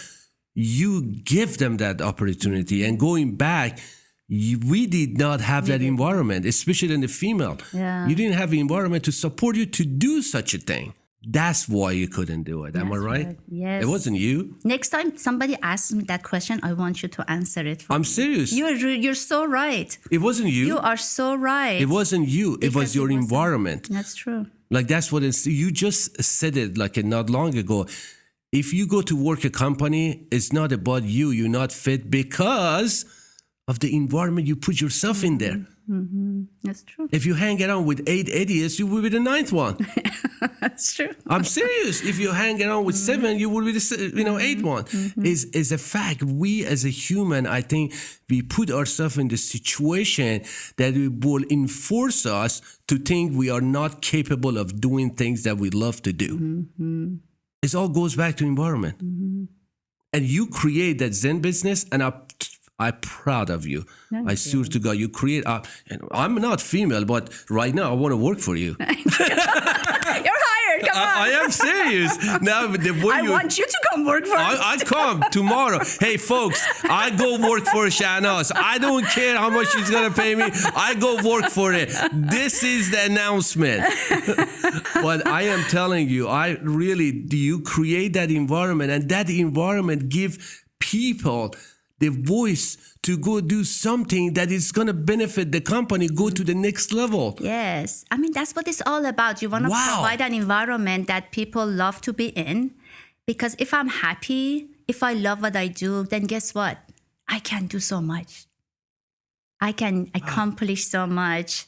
You give them that opportunity. And going back, we did not have that environment, especially in the female. Yeah. You didn't have an environment to support you to do such a thing. That's why you couldn't do it. Am I right? Yes. It wasn't you. Next time somebody asks me that question, I want you to answer it. I'm serious. You're so right. It wasn't you. You are so right. It wasn't you. It was your environment. That's true. Like that's what it's. You just said it like not long ago. If you go to work a company, it's not about you. You're not fit because of the environment you put yourself in there. That's true. If you hang around with 8 idiots, you will be the 9th one. That's true. I'm serious. If you hang around with 7, you will be the 8th one. Is a fact. We as a human, I think we put ourselves in the situation that it will enforce us to think we are not capable of doing things that we love to do. It all goes back to environment. And you create that Zen business, and I'm proud of you. I swear to God, you create. And I'm not female, but right now I want to work for you. You're hired. Come on. I am serious. Now, I want you to come work for me. I come tomorrow. Hey, folks, I go work for Shanaz. I don't care how much she's going to pay me. I go work for it. This is the announcement. But I am telling you, you create that environment, and that environment give people the voice to go do something that is going to benefit the company, go to the next level. Yes. I mean, that's what it's all about. You want to provide an environment that people love to be in. Because if I'm happy, if I love what I do, then guess what? I can do so much. I can accomplish so much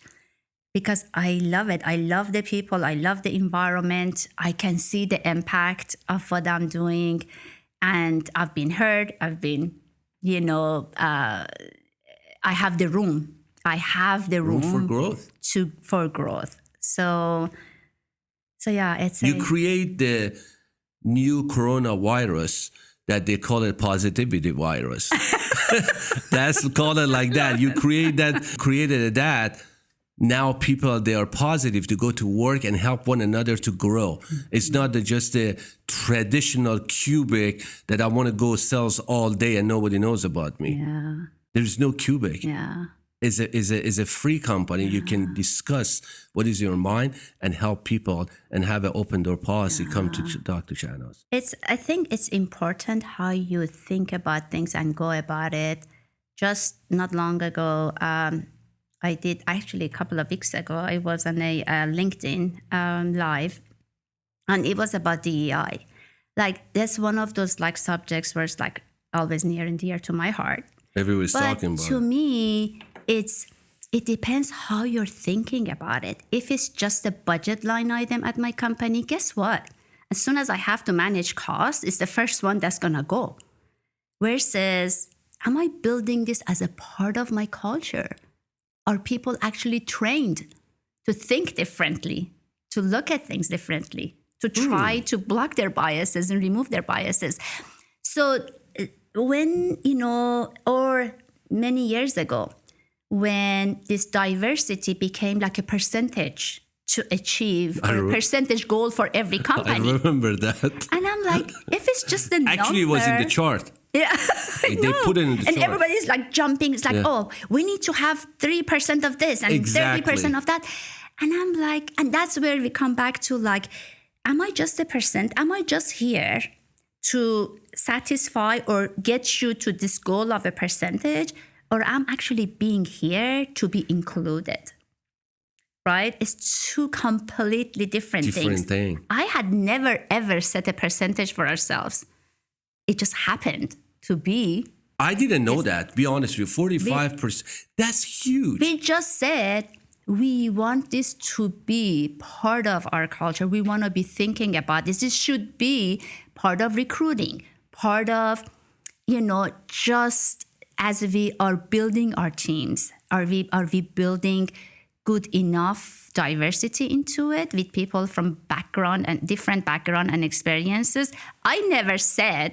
because I love it. I love the people. I love the environment. I can see the impact of what I'm doing. And I've been heard. I've been... I have the room. I have the room for growth. For growth. So yeah, You create the new coronavirus that they call it positivity virus. That's called it like that. You created that. Now people, they are positive to go to work and help one another to grow. It's not just a traditional cubic that I want to go sales all day and nobody knows about me. Yeah. There's no cubic. Yeah. It's a free company. You can discuss what is your mind and help people and have an open door policy. Come to Dr. Shanaz. I think it's important how you think about things and go about it. Just not long ago, I did actually a couple of weeks ago, I was on a LinkedIn live, and it was about DEI. Like, that's one of those subjects where it's always near and dear to my heart. Everybody's talking about it. But to me, it depends how you're thinking about it. If it's just a budget line item at my company, guess what? As soon as I have to manage costs, it's the first one that's gonna go. Versus, am I building this as a part of my culture? Are people actually trained to think differently, to look at things differently, to try to block their biases and remove their biases? So when, or many years ago, when this diversity became like a percentage to achieve, or a percentage goal for every company. I remember that. And I'm like, if it's just a number. Actually, it was in the chart. Yeah, they put it in the chart. And everybody's jumping. It's oh, we need to have 3% of this and 30% of that. And I'm like, and that's where we come back to am I just a percent? Am I just here to satisfy or get you to this goal of a percentage? Or I'm actually being here to be included? Right? It's two completely different things. I had never, ever set a percentage for ourselves. It just happened to be. I didn't know that, be honest with you. 45%. That's huge. We just said we want this to be part of our culture. We want to be thinking about this. This should be part of recruiting, part of, just as we are building our teams. Are we building good enough diversity into it with people from background and different background and experiences. I never said,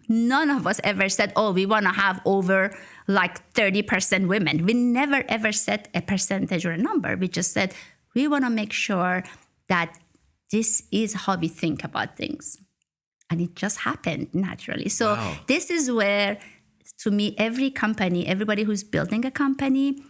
none of us ever said, oh, we want to have over like 30% women. We never ever set a percentage or a number. We just said, we want to make sure that this is how we think about things. And it just happened naturally. So This is where, to me, every company, everybody who's building a company,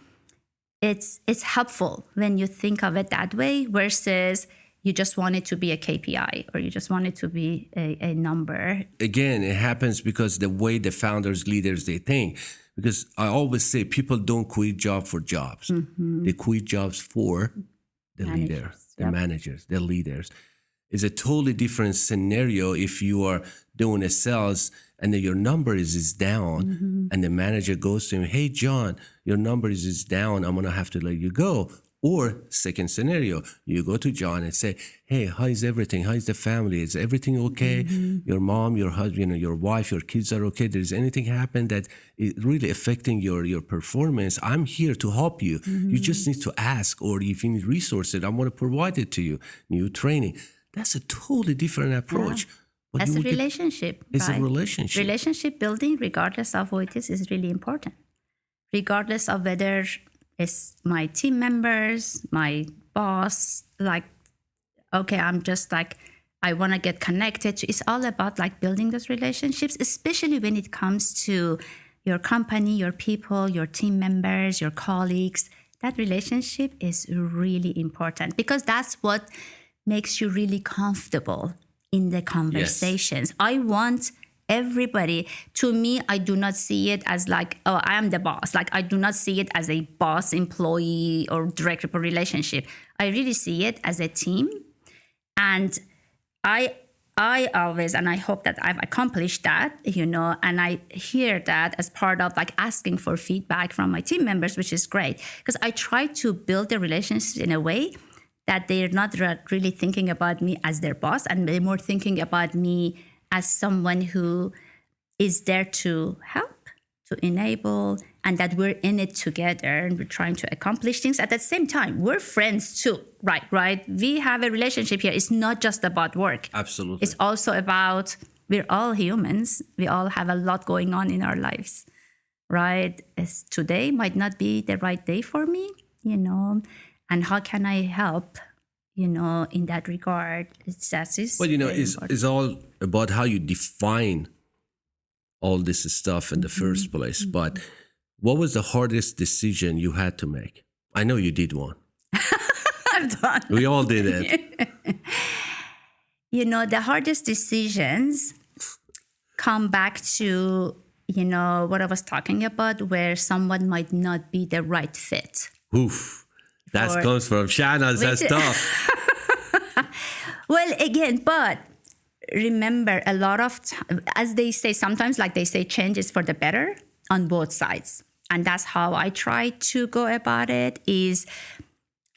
it's helpful when you think of it that way versus you just want it to be a KPI or you just want it to be a number. Again, it happens because the way the founders, leaders, they think. Because I always say people don't quit job for jobs. They quit jobs for the leader, the managers, the leaders. It's a totally different scenario if you are doing a sales and then your number is down and the manager goes to him, hey, John, your number is down. I'm going to have to let you go. Or second scenario, you go to John and say, hey, how is everything? How is the family? Is everything okay? Your mom, your husband, your wife, your kids are okay? There's anything happen that is really affecting your performance? I'm here to help you. You just need to ask, or if you need resources, I'm going to provide it to you. New training. That's a totally different approach. But As a relationship. It's a relationship. Relationship building, regardless of who it is really important. Regardless of whether it's my team members, my boss, like, okay, I'm just like, I want to get connected to. It's all about like building those relationships, especially when it comes to your company, your people, your team members, your colleagues. That relationship is really important because that's what makes you really comfortable in the conversations. Yes. I want everybody, to me, I do not see it as like, oh, I am the boss. Like, I do not see it as a boss-employee or direct report relationship. I really see it as a team. And I always, and I hope that I've accomplished that, and I hear that as part of like asking for feedback from my team members, which is great. Because I try to build the relationships in a way that they're not really thinking about me as their boss, and they're more thinking about me as someone who is there to help, to enable, and that we're in it together and we're trying to accomplish things. At the same time, we're friends too, right? We have a relationship here. It's not just about work. Absolutely. It's also about, we're all humans. We all have a lot going on in our lives, right? Today might not be the right day for me, and how can I help, in that regard? It's all about how you define all this stuff in the first place. But what was the hardest decision you had to make? I know you did one. I've done. We all did it. The hardest decisions come back to, what I was talking about, where someone might not be the right fit. Oof. That comes from Shanaz. That's tough. Well, again, but remember, a lot of as they say, sometimes like they say, change is for the better on both sides. And that's how I try to go about it is,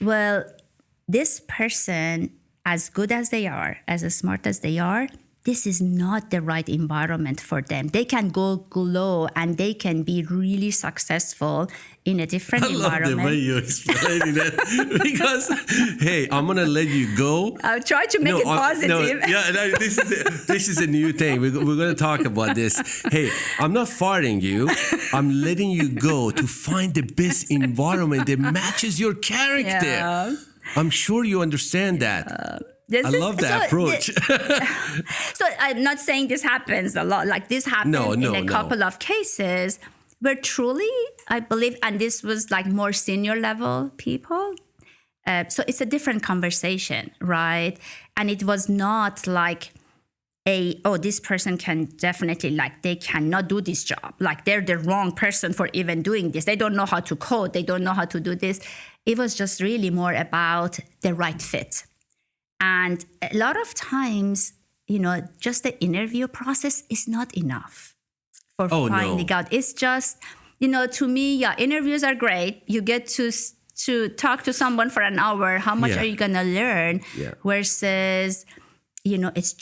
well, this person, as good as they are, as smart as they are, this is not the right environment for them. They can go glow and they can be really successful in a different environment. I love the way you're explaining it because, hey, I'm going to let you go. I'll try to make it positive. This is a new thing. We're going to talk about this. Hey, I'm not firing you. I'm letting you go to find the best environment that matches your character. Yeah. I'm sure you understand that. I love that approach. So I'm not saying this happens a lot. Like this happened in a couple of cases where truly, I believe, and this was like more senior level people. So it's a different conversation, right? And it was not like this person can definitely, like, they cannot do this job. Like they're the wrong person for even doing this. They don't know how to code. They don't know how to do this. It was just really more about the right fit. And a lot of times, just the interview process is not enough for finding out. It's just, to me, interviews are great. You get to talk to someone for an hour. How much are you going to learn? Yeah. Versus, it's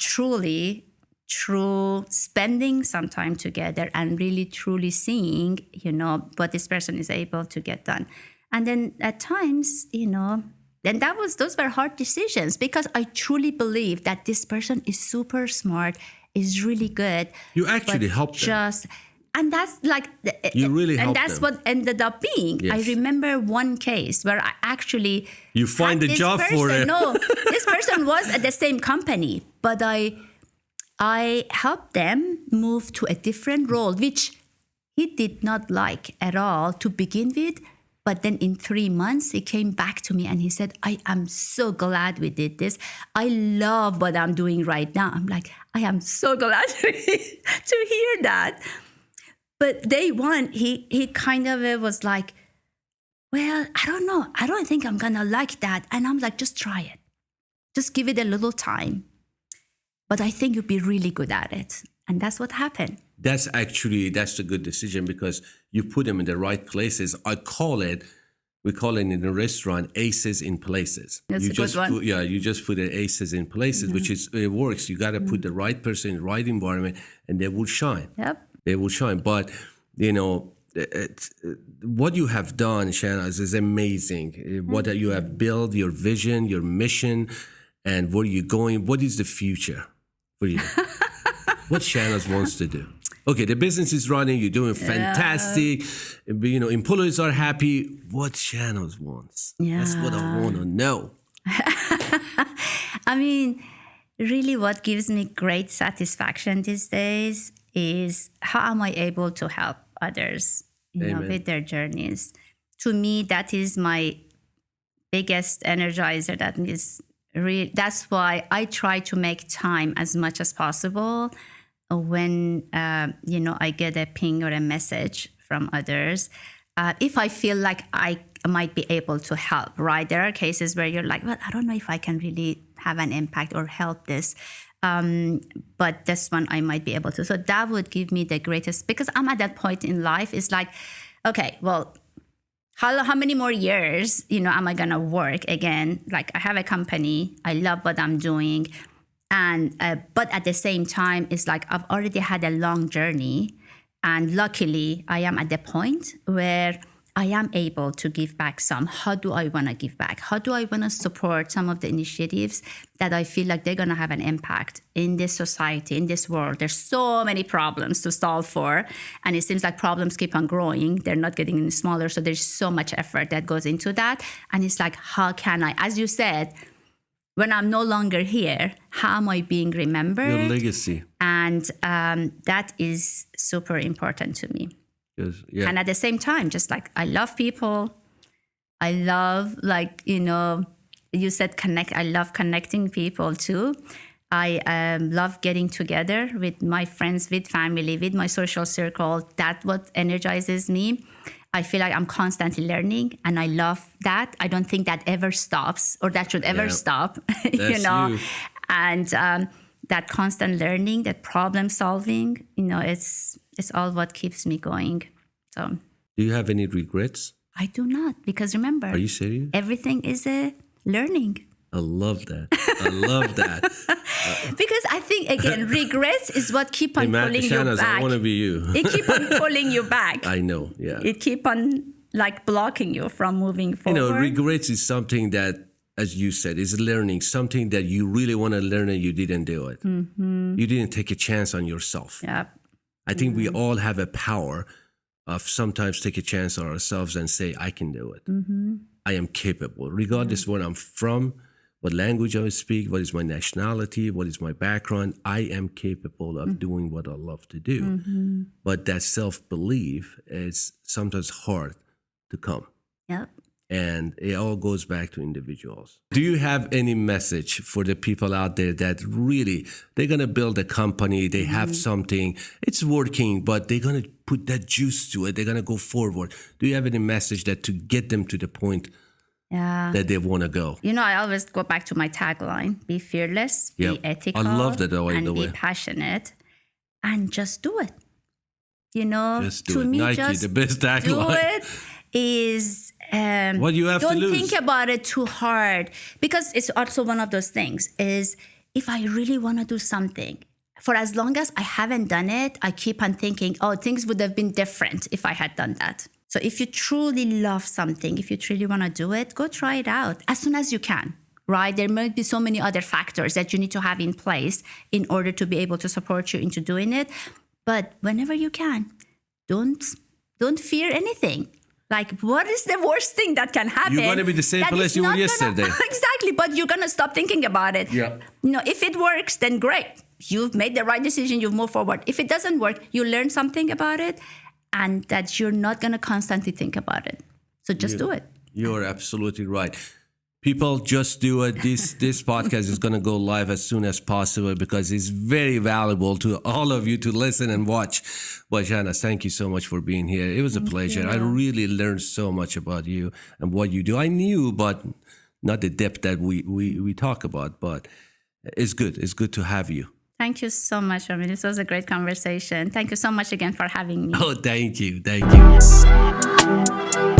true spending some time together and really truly seeing, what this person is able to get done. And then at times, then those were hard decisions because I truly believe that this person is super smart, is really good. You actually but helped them. And that's like, You really helped and that's them. what ended up being. Yes. I remember one case where I actually You find had a this job person, for it. No, this person was at the same company, but I helped them move to a different role, which he did not like at all to begin with. But then in 3 months, he came back to me and he said, I am so glad we did this. I love what I'm doing right now. I'm like, I am so glad to hear that. But day one, he kind of was like, well, I don't know. I don't think I'm going to like that. And I'm like, just try it. Just give it a little time. But I think you'll be really good at it. And that's what happened. That's a good decision because you put them in the right places. We call it in the restaurant, aces in places. That's a good one. You just put the aces in places, which it works. You got to put the right person in the right environment and they will shine. Yep. They will shine. But, what you have done, Shanaz, is amazing. What you have built, your vision, your mission, and where you're going. What is the future for you? What Shanaz wants to do? Okay, the business is running. You're doing fantastic. Employees are happy. What Shanaz wants? That's what I want to know. I mean, really what gives me great satisfaction these days is how am I able to help others with their journeys. To me, that is my biggest energizer. That's why I try to make time as much as possible when I get a ping or a message from others. If I feel like I might be able to help, right? There are cases where you're like, well, I don't know if I can really have an impact or help this. But this one I might be able to. So that would give me the greatest, because I'm at that point in life. It's like, okay, well, how many more years, am I going to work again? Like I have a company. I love what I'm doing. And, but at the same time, it's like I've already had a long journey. And luckily, I am at the point where I am able to give back some. How do I want to give back? How do I want to support some of the initiatives that I feel like they're going to have an impact in this society, in this world? There's so many problems to solve for. And it seems like problems keep on growing. They're not getting any smaller. So there's so much effort that goes into that. And it's like, how can I, as you said, when I'm no longer here, how am I being remembered? Your legacy. And that is super important to me. Yeah. And at the same time, just like I love people. I love, you said connect. I love connecting people too. I love getting together with my friends, with family, with my social circle. That's what energizes me. I feel like I'm constantly learning and I love that. I don't think that ever stops or that should ever stop, You. And that constant learning, that problem solving, it's all what keeps me going. So, do you have any regrets? I do not, because remember, Are you serious? Everything is a learning. I love that. I love that. Because I think, again, regrets is what keep on pulling Shanaz, you back. I want to be you. It keep on pulling you back. I know, yeah. It keep on blocking you from moving forward. Regrets is something that, as you said, is learning, something that you really want to learn and you didn't do it. Mm-hmm. You didn't take a chance on yourself. Yep. I think we all have a power of sometimes take a chance on ourselves and say, I can do it. Mm-hmm. I am capable, regardless where I'm from, what language I speak, what is my nationality, what is my background. I am capable of doing what I love to do. Mm-hmm. But that self-belief is sometimes hard to come. Yep. And it all goes back to individuals. Do you have any message for the people out there that really, they're going to build a company, they have something, it's working, but they're going to put that juice to it, they're going to go forward. Do you have any message that to get them to the point that they want to go? I always go back to my tagline, be fearless, be ethical, I love that and be passionate, and just do it. Just do to it. me, Nike, just the best tagline. do it is what you have to lose. Don't think about it too hard, because it's also one of those things is if I really want to do something, for as long as I haven't done it, I keep on thinking, oh, things would have been different if I had done that. So if you truly love something, if you truly want to do it, go try it out as soon as you can, right? There might be so many other factors that you need to have in place in order to be able to support you into doing it. But whenever you can, don't fear anything. Like, what is the worst thing that can happen? You're going to be the same place you were yesterday. Exactly, but you're going to stop thinking about it. Yeah. If it works, then great. You've made the right decision, you've moved forward. If it doesn't work, you learn something about it and that you're not going to constantly think about it. So just do it. You're absolutely right. People, just do it. This podcast is going to go live as soon as possible because it's very valuable to all of you to listen and watch. But Shanaz, thank you so much for being here. It was a pleasure. I really learned so much about you and what you do. I knew, but not the depth that we talk about. But it's good. It's good to have you. Thank you so much, Rami. This was a great conversation. Thank you so much again for having me. Oh, thank you. Thank you.